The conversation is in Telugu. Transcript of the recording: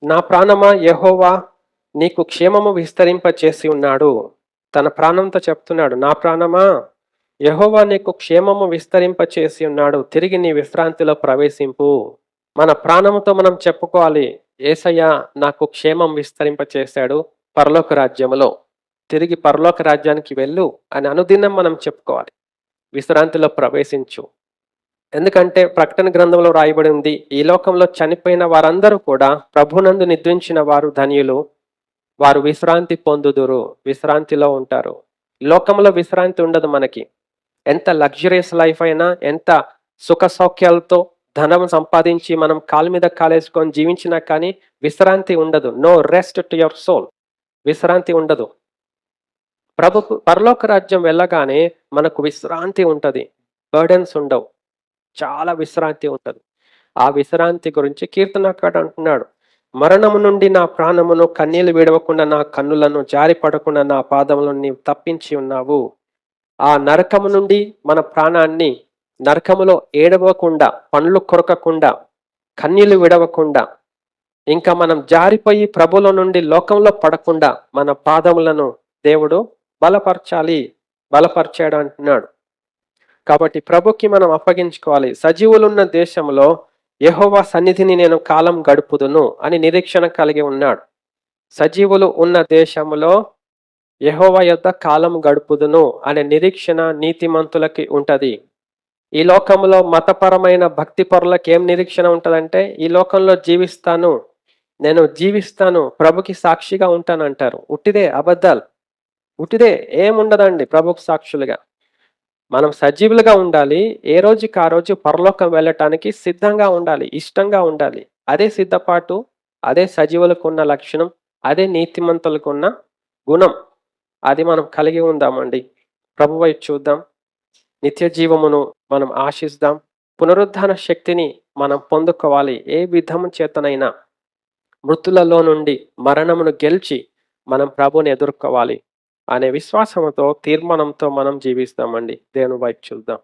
నా ప్రాణమా యెహోవా నీకు క్షేమము విస్తరింపచేసి ఉన్నాడు. తన ప్రాణంతో చెప్తున్నాడు, నా ప్రాణమా యెహోవా నీకు క్షేమము విస్తరింపచేసి ఉన్నాడు. తిరిగి నీ విశ్రాంతిలో ప్రవేశింపు. మన ప్రాణముతో మనం చెప్పుకోవాలి, యేసయ్య నాకు క్షేమం విస్తరింపచేశాడు పరలోక రాజ్యములో. తిరిగి పరలోక రాజ్యానికి వెళ్ళు అని అనుదినం మనం చెప్పుకోవాలి. విశ్రాంతిలో ప్రవేశించు. ఎందుకంటే ప్రకటన గ్రంథంలో రాయబడి ఉంది, ఈ లోకంలో చనిపోయిన వారందరూ కూడా ప్రభునందు నిద్రించిన వారు ధన్యులు, వారు విశ్రాంతి పొందుదురు, విశ్రాంతిలో ఉంటారు. లోకంలో విశ్రాంతి ఉండదు మనకి. ఎంత లగ్జరియస్ లైఫ్ అయినా, ఎంత సుఖ సౌఖ్యాలతో ధనం సంపాదించి మనం కాలు మీద కాలేసుకొని జీవించినా కానీ విశ్రాంతి ఉండదు. No rest to your soul. విశ్రాంతి ఉండదు. పరలోక రాజ్యం వెళ్ళగానే మనకు విశ్రాంతి ఉంటది. బర్డెన్స్ ఉండవు. చాలా విశ్రాంతి ఉంటది. ఆ విశ్రాంతి గురించి కీర్తనకారుడు అంటున్నాడు, మరణము నుండి నా ప్రాణమును, కన్నీళ్లు విడవకుండా నా కన్నులను, జారి పడకుండా నా పాదములను నీవు తప్పించి ఉన్నావు. ఆ నరకము నుండి మన ప్రాణాన్ని, నరకములో ఏడవకుండా, పండ్లు కొరకకుండా, కన్నీళ్లు విడవకుండా, ఇంకా మనం జారిపోయి ప్రభులో నుండి లోకంలో పడకుండా మన పాదములను దేవుడు బలపరచాడు అంటున్నాడు. కాబట్టి ప్రభుకి మనం అప్పగించుకోవాలి. సజీవులున్న దేశంలో యెహోవా సన్నిధిని నేను కాలం గడుపుదును అని నిరీక్షణ కలిగి ఉన్నాడు. సజీవులు ఉన్న దేశంలో యెహోవా యొద్ద కాలం గడుపుదును అనే నిరీక్షణ నీతిమంతులకి ఉంటది. ఈ లోకంలో మతపరమైన భక్తి పరులకు ఏం నిరీక్షణ ఉంటదంటే, ఈ లోకంలో నేను జీవిస్తాను, ప్రభుకి సాక్షిగా ఉంటాను అంటారు. ఉట్టిదే, అబద్ధాలు. ఉట్టిదే, ఏముండదండి ప్రభుకి సాక్షులుగా. మనం సజీవులుగా ఉండాలి. ఏ రోజుకి ఆ రోజు పరలోకం వెళ్ళటానికి సిద్ధంగా ఉండాలి, ఇష్టంగా ఉండాలి. అదే సిద్ధపాటు, అదే సజీవులకు ఉన్న లక్షణం, అదే నీతిమంతులకు ఉన్న గుణం. అది మనం కలిగి ఉందామండి. ప్రభు వైపు చూద్దాం. నిత్య జీవమును మనం ఆశిద్దాం. పునరుద్ధాన శక్తిని మనం పొందుకోవాలి. ఏ విధము చేతనైనా మృతులలో నుండి మరణమును గెలిచి మనం ప్రభుని ఎదుర్కోవాలి అనే విశ్వాసంతో, తీర్మానంతో మనం జీవిస్తామండి. దేవుని వైపు చూద్దాం.